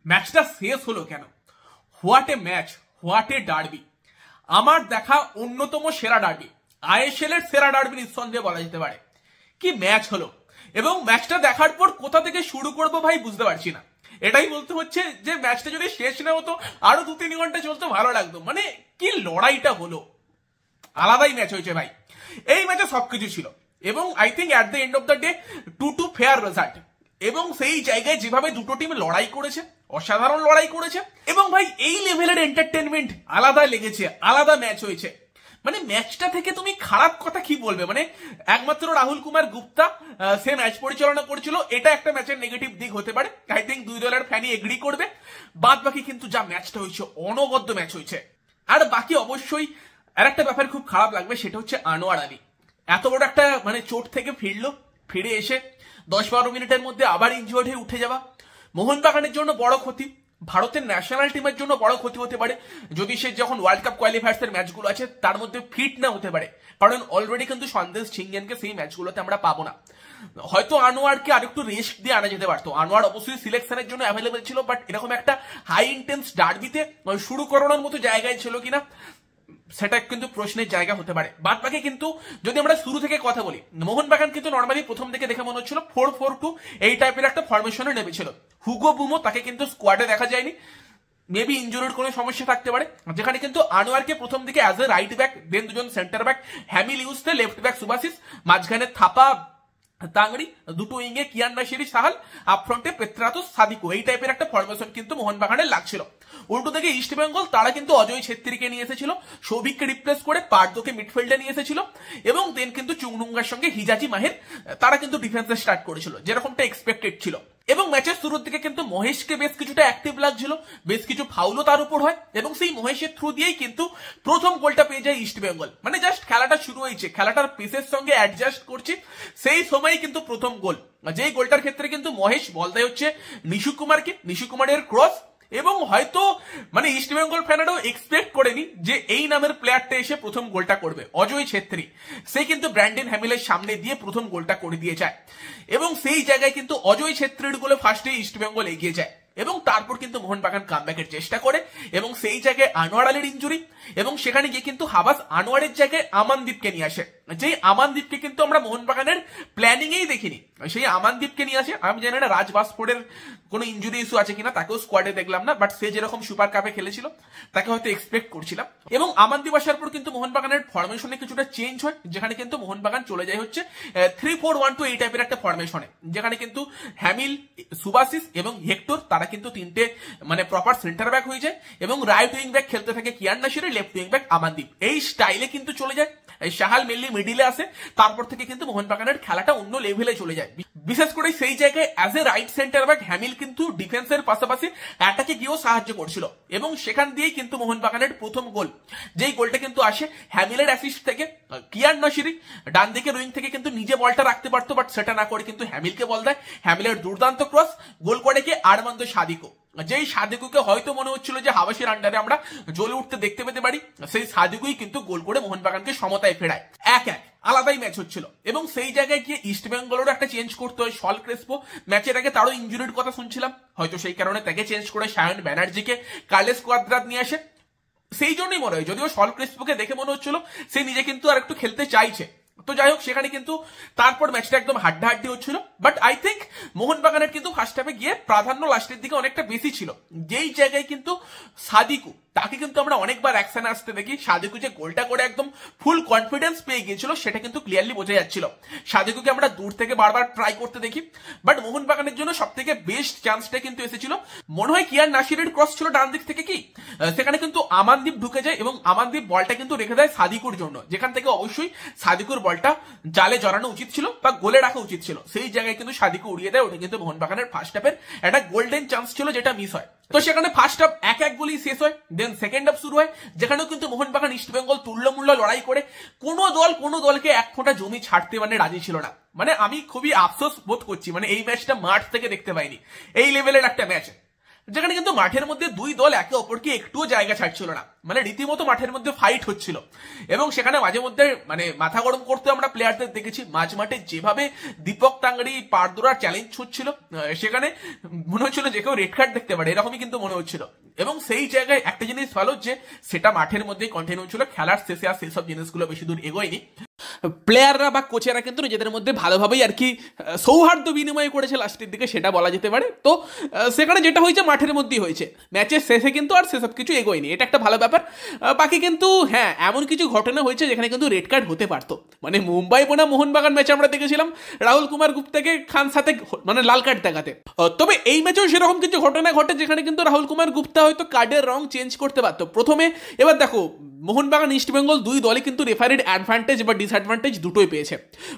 ম্যাচটা শেষ হলো কেন? What a match, what a derby. আমার দেখা অন্যতম সেরা ডার্বি, আইএসএল এর সেরা ডার্বি নিঃসন্দেহে বলা যেতে পারে। কি ম্যাচ হলো, এবং ম্যাচটা দেখার পর কোথা থেকে শুরু করবো ভাই বুঝতে পারছি না। এটাই বলতে হচ্ছে যে ম্যাচটা যদি শেষ না হতো, আরো 2-3 ঘন্টা চলতো ভালো লাগতো। মানে কি লড়াইটা হলো, আলাদাই ম্যাচ হয়েছে ভাই। এই ম্যাচে সবকিছু ছিল, এবং I think at the end of the day 2-2 fair result. এবং সেই জায়গায় যেভাবে দুটো টিম লড়াই করেছে, অসাধারণ লড়াই করেছে। এবং ভাই এই লেভেলের এন্টারটেনমেন্ট আলাদা লেগেছে, আলাদা ম্যাচ হয়েছে। মানে ম্যাচটা থেকে তুমি খারাপ কথা কি বলবে? মানে একমাত্র রাহুল কুমার গুপ্তা সে ম্যাচ পরিচালনা করেছিল, এটা একটা ম্যাচের নেগেটিভ দিক হতে পারে। আই থিঙ্ক দুই দলের ফ্যানই এগ্রি করবে। বাদ বাকি কিন্তু যা ম্যাচটা হয়েছে, অনবদ্য ম্যাচ হয়েছে। আর বাকি অবশ্যই আর একটা ব্যাপার খুব খারাপ লাগবে, সেটা হচ্ছে আনোয়ার আলী এত বড় একটা মানে চোট থেকে ফিরে এসে 10-12 মিনিটের মধ্যে আবার ইনজিওর্ড হয়ে উঠে যাওয়া মোহনবাগানের জন্য বড় ক্ষতি, ভারতের ন্যাশনাল টিমের জন্য বড় ক্ষতি হতে পারে যদি সে যখন ওয়ার্ল্ড কাপ কোয়ালিফায়ার্স এর ম্যাচগুলো আছে তার মধ্যে ফিট না হতে পারে। কারণ অলরেডি কিন্তু সন্দেশ ছিঙ্গেনকে সেই ম্যাচগুলোতে আমরা পাবো না। হয়তো আনোয়ারকে আরেকটু রেস্ট দিয়ে আনা যেতে পারতো। আনোয়ার অবশ্যই সিলেকশনের জন্য অ্যাভেলেবেল ছিল, বাট এরকম একটা হাই ইন্টেন্স ডার্বিতে শুরু করানোর মতো জায়গায় ছিল কিনা সেটা কিন্তু প্রশ্নের জায়গা হতে পারে। বাদ বাকি কিন্তু যদি আমরা শুরু থেকে কথা বলি, মোহনবাগান কিন্তু নর্মালি প্রথম দিকে দেখে মনে হচ্ছিল 4-4-2 এই টাইপের একটা ফরমেশনে নেমেছিল। হুগো বুমো তাকে কিন্তু স্কোয়াডে দেখা যায়নি, মেবি ইনজুরির কোনো সমস্যা থাকতে পারে। যেখানে কিন্তু আনোয়ারকে প্রথম দিকে as a right back, then দুজন সেন্টার ব্যাক হ্যামিল ইউসতে, লেফট ব্যাক সুভাশিস, মাঝখানে থাপা তাংড়ি, দুটো উইঙ্গে কিয়ান নাসিরি সাহাল, আপফ্রন্টে পেত্রাতুস সাদিকো, এই টাইপের একটা ফরমেশন কিন্তু মোহনবাগানের লাগছিল। উল্টো থেকে ইস্ট বেঙ্গল তারা কিন্তু অজয় ছেত্রীকে নিয়ে এসেছিল, সৌভিককে রিপ্লেস করে পার্দোকে মিডফিল্ডে নিয়ে এসেছিল, এবং দেন কিন্তু চুংডুঙ্গার সঙ্গে হিজাজি মাহের তারা কিন্তু ডিফেন্সে স্টার্ট করেছিল, যেরকমটা এক্সপেক্টেড ছিল। এবং ম্যাচের শুরুর দিকে কিন্তু মহেশকে বেশ কিছুটা অ্যাক্টিভ লাগছিল, বেশ কিছু ফাউলও তার উপর হয়, এবং সেই মহেশের থ্রু দিয়েই কিন্তু প্রথম গোলটা পেয়ে যায় ইস্ট বেঙ্গল। মানে জাস্ট খেলাটা শুরু হয়েছে, খেলাটার পেসের সঙ্গে অ্যাডজাস্ট করছি, সেই সময়ই কিন্তু প্রথম গোল। যেই গোলটার ক্ষেত্রে কিন্তু মহেশ বল দেয় হচ্ছে নিশু কুমারকে, নিশু কুমারের ক্রস, এবং হয়তো মানে ইস্ট বেঙ্গল ফ্যানেরাও এক্সপেক্ট করেনি যে এই নামের প্লেয়ারটা এসে প্রথম গোলটা করবে। অজয় ছেত্রী সে কিন্তু ব্র্যান্ডন হ্যামিলের সামনে দিয়ে প্রথম গোলটা করে দিয়ে যায়, এবং সেই জায়গায় কিন্তু অজয় ছেত্রীর গোলে ফার্স্টে ইস্ট বেঙ্গল এগিয়ে যায়। এবং তারপর কিন্তু মোহনবাগান কামব্যাকের চেষ্টা করে, এবং সেই জায়গায় আনোয়ার আলীর ইনজুরি, এবং সেখানে গিয়ে কিন্তু হাবাস আনোয়ারের জায়গায় আমানদীপকে নিয়ে আসে। যেই আমানদীপকে কিন্তু আমরা মোহনবাগানের প্ল্যানিং এই দেখিনি, সেই আমানদীপকে নিয়ে আসে। আমি জানি না রাজ বাসফোর্ডের কোনো ইনজুরি ইস্যু আছে কিনা, তাকেও স্কোয়াডে দেখলাম না, বাট সে যেরকম সুপার কাপে খেলেছিল তাকে হয়তো এক্সপেক্ট করছিলাম। এবং আমানদীপ আসার পর কিন্তু মোহনবাগানের ফরমেশনে কিছুটা চেঞ্জ হয়, যেখানে কিন্তু মোহনবাগান চলে যায় হচ্ছে 3-4-1-2 এই টাইপের একটা ফরমেশনে, যেখানে কিন্তু হ্যামিল, সুভাশিস এবং হেক্টর তারা কিন্তু তিনটে মানে প্রপার সেন্টার ব্যাক হয়ে যায়, এবং রাইট উইং ব্যাক খেলতে থাকে Kiyan Nassiri, left wing back Amandeep. এই স্টাইলে কিন্তু চলে যায়। সাহাল মেনলি মিডিলে আসে, তারপর থেকে কিন্তু মোহনবাগানের খেলাটা অন্য লেভেলে চলে যায়। বিশেষ করে সেই জায়গায় as a right centre back Hamill কিন্তু ডিফেন্সের পাশাপাশি অ্যাটাকে গিয়েও সাহায্য করছিল, এবং সেখান দিয়েই কিন্তু মোহনবাগানের প্রথম গোল, যেই গোলটা কিন্তু আসে হ্যামিলের অ্যাসিস্ট থেকে। কিয়ান নাসিরি ডান দিকের উইং থেকে কিন্তু নিজে বলটা রাখতে পারতো, বাট সেটা না করে কিন্তু হ্যামিলকে বল দেয়, হ্যামিলের দুর্দান্ত ক্রস, গোল করে কে আরমান্দো সাদিকো। যেই সাদিকুকে হয়তো মনে হচ্ছিল যে হাবাসের আন্ডারে আমরা জ্বলে উঠতে দেখতে পেতে পারি, সেই সাদিকুই কিন্তু গোল করে মোহনবাগানকে সমতায় ফেরায়। 1-1 আলাদাই ম্যাচ হচ্ছিল। এবং সেই জায়গায় গিয়ে ইস্ট বেঙ্গলেরও একটা চেঞ্জ করতে হয়। সল ক্রেসপো ম্যাচের আগে তারও ইনজুরির কথা শুনছিলাম, হয়তো সেই কারণে তাকে চেঞ্জ করে সায়ন ব্যানার্জিকে, কার্লেস কোয়াদ্রাত নিয়ে আসে। সেই জন্যই মনে হয়, যদিও সল ক্রেসপোকে দেখে মনে হচ্ছিল সে নিজে কিন্তু আর একটু খেলতে চাইছে। তো যাই হোক, সেখানে কিন্তু তারপর ম্যাচটা একদম হাড্ডাহাড্ডি হচ্ছিল। বাট আই থিঙ্ক মোহনবাগানের কিন্তু ফার্স্ট হাফে গিয়ে প্রাধান্য লাস্টের দিকে অনেকটা বেশি ছিল। যেই জায়গায় কিন্তু সাদিকু, তাকে কিন্তু আমরা অনেকবার অ্যাকশনে আসতে দেখি। সাদিকু যে গোলটা করে একদম ফুল কনফিডেন্স পেয়ে গিয়েছিল, সেটা কিন্তু ক্লিয়ারলি বোঝা যাচ্ছিল। সাদিকুকে আমরা দূর থেকে বারবার ট্রাই করতে দেখি, বাট মোহনবাগানের জন্য সব থেকে বেস্ট চান্সটা কিন্তু এসেছিল মনে হয় কিয়ান নাসিরের ক্রস ছিল ডান দিক থেকে, কি সেখানে কিন্তু আমানদীপ ঢুকে যায়, এবং আমানদীপ বলটা কিন্তু রেখে দেয় সাদিকুর জন্য, যেখান থেকে অবশ্যই সাদিকুর বলটা জালে জড়ানো উচিত ছিল বা গোলে রাখা উচিত ছিল। সেই জায়গায় কিন্তু সাদিকু উড়িয়ে দেয়। ওটা কিন্তু মোহনবাগানের ফার্স্ট হাফের একটা গোল্ডেন চান্স ছিল, যেটা মিস হয়। তো সেখানে ফার্স্ট হাফ 1-1 গোলেই শেষ হয়। দেন সেকেন্ড হাফ শুরু হয়, যেখানেও কিন্তু মোহনবাগান ইস্ট বেঙ্গল তুল্যমূল্য লড়াই করে কোনো দলকে এক ফোঁটা জমি ছাড়তে মানে রাজি ছিল না। মানে আমি খুবই আফসোস বোধ করছি, মানে এই ম্যাচটা মাঠ থেকে দেখতে পাইনি। এই লেভেলের একটা ম্যাচ যেখানে কিন্তু মাঠের মধ্যে দুই দল একে অপরকে একটুও জায়গা ছাড়ছিল না, মানে রীতিমতো মাঠের মধ্যে ফাইট হচ্ছিল। এবং সেখানে মাঝে মধ্যে মানে মাথা গরম করতে আমরা প্লেয়ারদের দেখেছি। মাঝ মাঠে যেভাবে দীপক তাংড়ি পারদোরার চ্যালেঞ্জ হচ্ছিল, সেখানে মনে হচ্ছিল যে কেউ রেড কার্ড দেখতে পারে, এরকমই কিন্তু মনে হচ্ছিল। এবং সেই জায়গায় একটা জিনিস ভালো যে সেটা মাঠের মধ্যেই কন্টিনিউ ছিল, খেলার শেষে আর সেসব জিনিসগুলো বেশি দূর এগোয়নি। প্লেয়াররা বা কোচেরা কিন্তু নিজেদের মধ্যে ভালোভাবেই আর কি সৌহার্দ্য বিনিময় করেছে লাস্টের দিকে, সেটা বলা যেতে পারে। তো সেখানে যেটা হয়েছে মাঠের মধ্যেই হয়েছে, ম্যাচের শেষে কিন্তু আর সেসব কিছু এগোয়নি, এটা একটা ভালো ব্যাপার। বাকি কিন্তু হ্যাঁ, এমন কিছু ঘটনা হয়েছে যেখানে কিন্তু রেড কার্ড হতে পারতো। মানে মুম্বাই বনাম মোহনবাগান ম্যাচে আমরা দেখেছিলাম রাহুল কুমার গুপ্তাকে খান সাথে মানে লাল কার্ড দেখাতে। তবে এই ম্যাচেও সেরকম কিছু ঘটনা ঘটে যেখানে কিন্তু রাহুল কুমার গুপ্তা হয়তো কার্ডের রং চেঞ্জ করতে পারতো প্রথমে। এবার দেখো, মোহনবাগান ইস্টবেঙ্গল দুই দলই কিন্তু রেফারির অ্যাডভান্টেজ বা ডিসঅ্যাডভান্টেজ দুটোই পেয়েছে।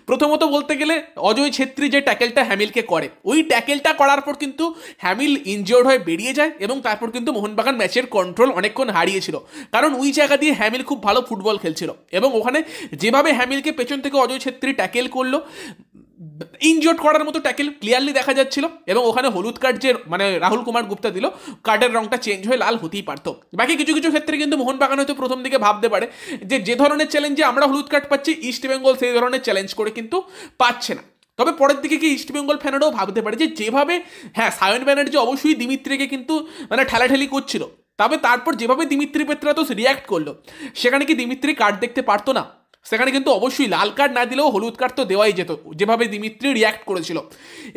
প্রথমত বলতে গেলে অজয় ছেত্রী যে ট্যাকেলটা হ্যামিলকে করে, ওই ট্যাকেলটা করার পর কিন্তু হ্যামিল ইনজিওর্ড হয়ে বেরিয়ে যায় এবং তারপর কিন্তু মোহনবাগান ম্যাচের কন্ট্রোল অনেকক্ষণ হারিয়েছিল, কারণ ওই জায়গা দিয়ে হ্যামিল খুব ভালো ফুটবল খেলছিল। এবং ওখানে যেভাবে হ্যামিলকে পেছন থেকে অজয় ছেত্রী ট্যাকেল করলো, ইনজোর্ড করার মতো ট্যাকেল ক্লিয়ারলি দেখা যাচ্ছিল। এবং ওখানে হলুদ কার্ড যে মানে রাহুল কুমার গুপ্তা দিল, কার্ডের রংটা চেঞ্জ হয়ে লাল হতেই পারতো। বাকি কিছু কিছু ক্ষেত্রে কিন্তু মোহনবাগান হয়তো প্রথম দিকে ভাবতে পারে যে ধরনের চ্যালেঞ্জে আমরা হলুদ কার্ড পাচ্ছি, ইস্টবেঙ্গল সেই ধরনের চ্যালেঞ্জ করে কিন্তু পাচ্ছে না। তবে পরের দিকে কি ইস্টবেঙ্গল ফ্যানেরাও ভাবতে পারে যে যেভাবে হ্যাঁ সায়ন ব্যানার্জি অবশ্যই দিমিত্রিকে কিন্তু মানে ঠেলাঠেলি করছিল, তবে তারপর যেভাবে দিমিত্রি পেত্রাতোস রিয়াক্ট করলো, সেখানে কি দিমিত্রি কার্ড দেখতে পারতো না? সেখানে কিন্তু অবশ্যই লাল কার্ড না দিলেও হলুদ কার্ড তো দেওয়াই যেত, যেভাবে দিমিত্রি রিয়াক্ট করেছিল।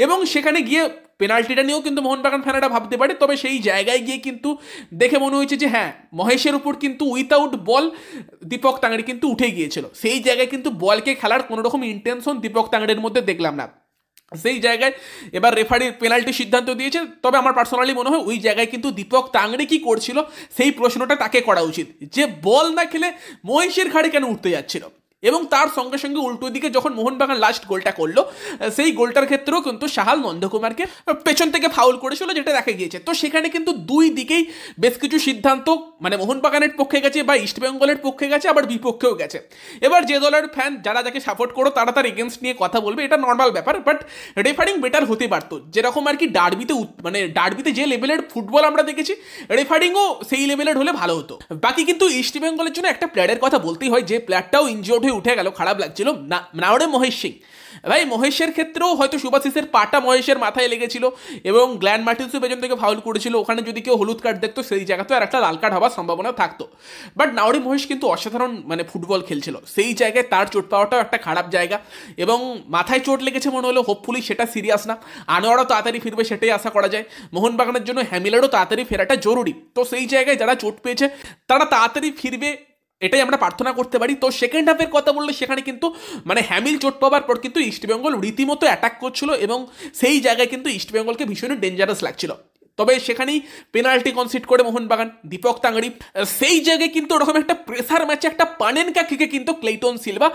এবং সেখানে গিয়ে পেনাল্টিটা নিয়েও কিন্তু মোহনবাগান ফ্যানেরা ভাবতে পারে। তবে সেই জায়গায় গিয়ে কিন্তু দেখে মনে হয়েছে যে হ্যাঁ, মহেশের উপর কিন্তু উইথাউট বল দীপক তাংড়ি কিন্তু উঠে গিয়েছিল। সেই জায়গায় কিন্তু বলকে খেলার কোনো রকম ইন্টেনশন দীপক তাংড়ির মধ্যে দেখলাম না। সেই জায়গায় এবার রেফারি পেনাল্টি সিদ্ধান্ত দিয়েছে। তবে আমার পার্সোনালি মনে হয় ওই জায়গায় কিন্তু দীপক তাংড়ি কি করছিল সেই প্রশ্নটা তাকে করা উচিত, যে বল না খেলে মহেশের ঘাড়ে কেন উঠতে যাচ্ছিল। এবং তার সঙ্গে সঙ্গে উল্টো দিকে যখন মোহনবাগান লাস্ট গোলটা করলো, সেই গোলটার ক্ষেত্রেও কিন্তু সাহাল নন্দকুমারকে পেছন থেকে ফাউল করেছিল, যেটা দেখা গিয়েছে। তো সেখানে কিন্তু দুই দিকেই বেশ কিছু সিদ্ধান্ত মানে মোহনবাগানের পক্ষে গেছে বা ইস্টবেঙ্গলের পক্ষে গেছে, আবার বিপক্ষেও গেছে। এবার যে দলের ফ্যান যারা যাকে সাপোর্ট করো তারা তার এগেনস্ট নিয়ে কথা বলবে, এটা নর্মাল ব্যাপার। বাট রেফারিং বেটার হতে পারতো, যেরকম আর কি ডার্বিতে যে লেভেলের ফুটবল আমরা দেখেছি, রেফারিংও সেই লেভেলের হলে ভালো হতো। বাকি কিন্তু ইস্টবেঙ্গলের জন্য একটা প্লেয়ারের কথা বলতেই হয়, যে প্লেয়ারটাও ইনজিওর্ড উঠে গেল, খারাপ লাগছিল না, নাওরে মহেশ সিং। ভাই মহেশের ক্ষেত্রেও হয়তো সুভাশিসের পাটা মহেশের মাথায় লেগেছিল এবং গ্ল্যান মার্টিন্সও পেছন থেকে ফাউল করেছিল। ওখানে যদি কেউ হলুদ কার্ড দেখতো, সেই জায়গাতে আর একটা লাল কার্ড হওয়ার সম্ভাবনা থাকতো। বাট নাওরে মহেশ কিন্তু অসাধারণ মানে ফুটবল খেলছিল, সেই জায়গায় তার চোট পাওয়াটাও একটা খারাপ জায়গা। এবং মাথায় চোট লেগেছে মনে হলো, হোপফুলি সেটা সিরিয়াস না, আনোয়ারও তাড়াতাড়ি ফিরবে সেটাই আশা করা যায়। মোহনবাগানের জন্য হ্যামিলেরও তাড়াতাড়ি ফেরাটা জরুরি। তো সেই জায়গায় যারা চোট পেয়েছে তারা তাড়াতাড়ি ফিরবে, এটাই আমরা প্রার্থনা করতে পারি। তো সেকেন্ড হাফের কথা বললে সেখানে কিন্তু মানে হ্যামিল চোট পাওয়ার পর কিন্তু ইস্টবেঙ্গল রীতিমতো অ্যাটাক করছিল এবং সেই জায়গায় কিন্তু ইস্টবেঙ্গলকে ভীষণই ডেঞ্জারাস লাগছিল। তবে সেখানেই পেনাল্টি কনসিড করে মোহনবাগান, দীপক তাংড়ি সেই জায়গায় কিন্তু ওরকম একটা প্রেসার ম্যাচে একটা পানেনকা কিকে কিন্তু ক্লেটন সিলভা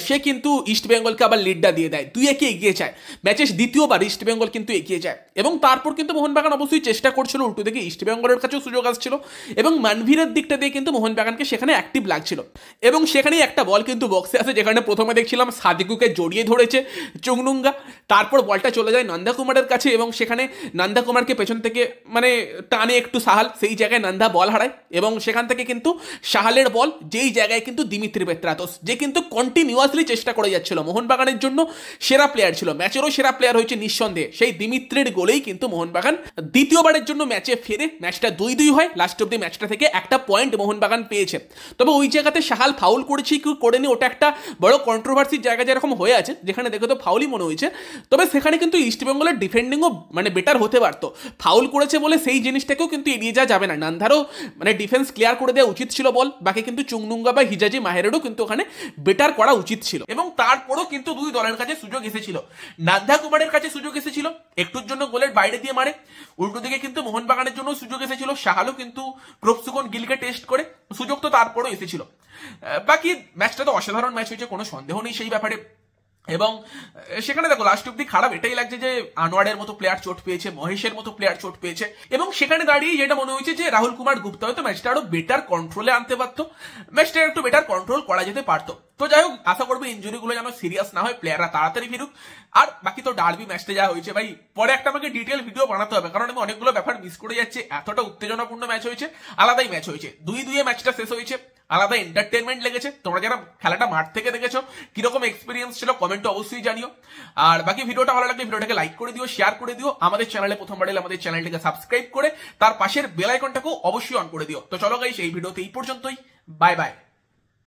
সে কিন্তু ইস্টবেঙ্গলকে আবার লিডটা দিয়ে দেয়, 2-1 এগিয়ে যায়। ম্যাচের দ্বিতীয়বার ইস্টবেঙ্গল কিন্তু এগিয়ে যায় এবং তারপর কিন্তু মোহনবাগান অবশ্যই চেষ্টা করছিল, উল্টো দিকে ইস্টবেঙ্গলের কাছেও সুযোগ আসছিল এবং মানভীরের দিকটা দিয়ে কিন্তু মোহনবাগানকে সেখানে অ্যাক্টিভ লাগছিল। এবং সেখানেই একটা বল কিন্তু বক্সে আসে, যেখানে প্রথমে দেখছিলাম সাদিকুকে জড়িয়ে ধরেছে চুংনুঙ্গা, তারপর বলটা চলে যায় নন্দাকুমারের কাছে এবং সেখানে নন্দাকুমারকে পেছন থেকে মানে টানে একটু সাহাল, সেই জায়গায় নন্দা বল হারায় এবং সেখান থেকে কিন্তু সাহালের বল, যেই জায়গায় কিন্তু দিমিত্রি পেত্রাতোস যে কিন্তু কন্টিনিউয়াসলি চেষ্টা করে যাচ্ছিল, মোহনবাগানের জন্য সেরা প্লেয়ার ছিল, ম্যাচেরও সেরা প্লেয়ার হয়েছে নিঃসন্দেহে, সেই দিমিত্রির গোলেই কিন্তু মোহনবাগান দ্বিতীয়বারের জন্য ম্যাচে ফেরে ম্যাচটা 2-2 হয়। লাস্ট অব্দি ম্যাচটা থেকে একটা পয়েন্ট মোহনবাগান পেয়েছে। তবে ওই জায়গাতে সাহাল ফাউল করেছি কি করেনি ওটা একটা বড় কন্ট্রোভার্সির জায়গা যেরকম হয়ে আছে, যেখানে দেখে তো ফাউলই মনে হয়েছে। তবে সেখানে কিন্তু ইস্টবেঙ্গলের ডিফেন্ডিংও মানে বেটার হতে পারতো, ফাউল করেছে বলে সেই জিনিসটাকেও কিন্তু এড়িয়ে যাওয়া যাবে না। নান্ধারও মানে ডিফেন্স ক্লিয়ার করে দেওয়া উচিত ছিল বল, বাকি কিন্তু চুংনুঙ্গা বা হিজাজি মাহেরেরও কিন্তু ওখানে বেটার করা উচিত ছিল। এবং তারপরও কিন্তু দুই দলের কাছে সুযোগ এসেছিল, নান্দা কুমারের কাছে সুযোগ এসেছিল, একটুর জন্য গোলের বাইরে দিয়ে মারে, উল্টো দিকে কিন্তু মোহনবাগানের জন্য সুযোগ এসেছিল, সাহালও কিন্তু প্রভসুকন গিলকে টেস্ট করে, সুযোগ তো তারপরও এসেছিল। বাকি ম্যাচটা তো অসাধারণ ম্যাচ হয়েছে, কোনো সন্দেহ নেই সেই ব্যাপারে। এবং সেখানে দেখো লাস্ট অব্দি খারাপ এটাই লাগছে যে আনোয়ারের মতো প্লেয়ার চোট পেয়েছে, মহেশের মতো প্লেয়ার চোট পেয়েছে এবং সেখানে দাঁড়িয়ে যেটা মনে হয়েছে যে রাহুল কুমার গুপ্তা হয়তো ম্যাচটা আরো বেটার কন্ট্রোলে আনতে পারতো, ম্যাচটা একটু বেটার কন্ট্রোল করা যেতে পারতো। তো যাই হোক, আশা করবো ইনজুরি গুলো যেন সিরিয়াস না হয়, প্লেয়াররা তাড়াতাড়ি ফিরুক। আর বাকি তো ডার্বি ম্যাচটা যা হয়েছে ভাই, পরে একটা আমাকে ডিটেল ভিডিও বানাতে হবে, কারণ আমি অনেকগুলো ব্যাপার মিস করে যাচ্ছি। এতটা উত্তেজনাপূর্ণ ম্যাচ হয়েছে, আলাদাই ম্যাচ হয়েছে, 2-2 ম্যাচটা শেষ হয়েছে, আলাদা এন্টারটেনমেন্ট লেগেছে। তোমরা যারা খেলাটা মাঠ থেকে দেখেছো, কিরকম এক্সপিরিয়েন্স ছিল কমেন্টে অবশ্যই জানিও। আর বাকি ভিডিওটা ভালো লাগলে ভিডিওটাকে লাইক করে দিও, শেয়ার করে দিও। আমাদের চ্যানেলে প্রথমবার এলে আমাদের চ্যানেলটাকে সাবস্ক্রাইব করে তার পাশের বেল আইকনটাকেও অবশ্যই অন করে দিও। তো চলো গাইস, এই ভিডিওতে এই পর্যন্তই। Bye bye.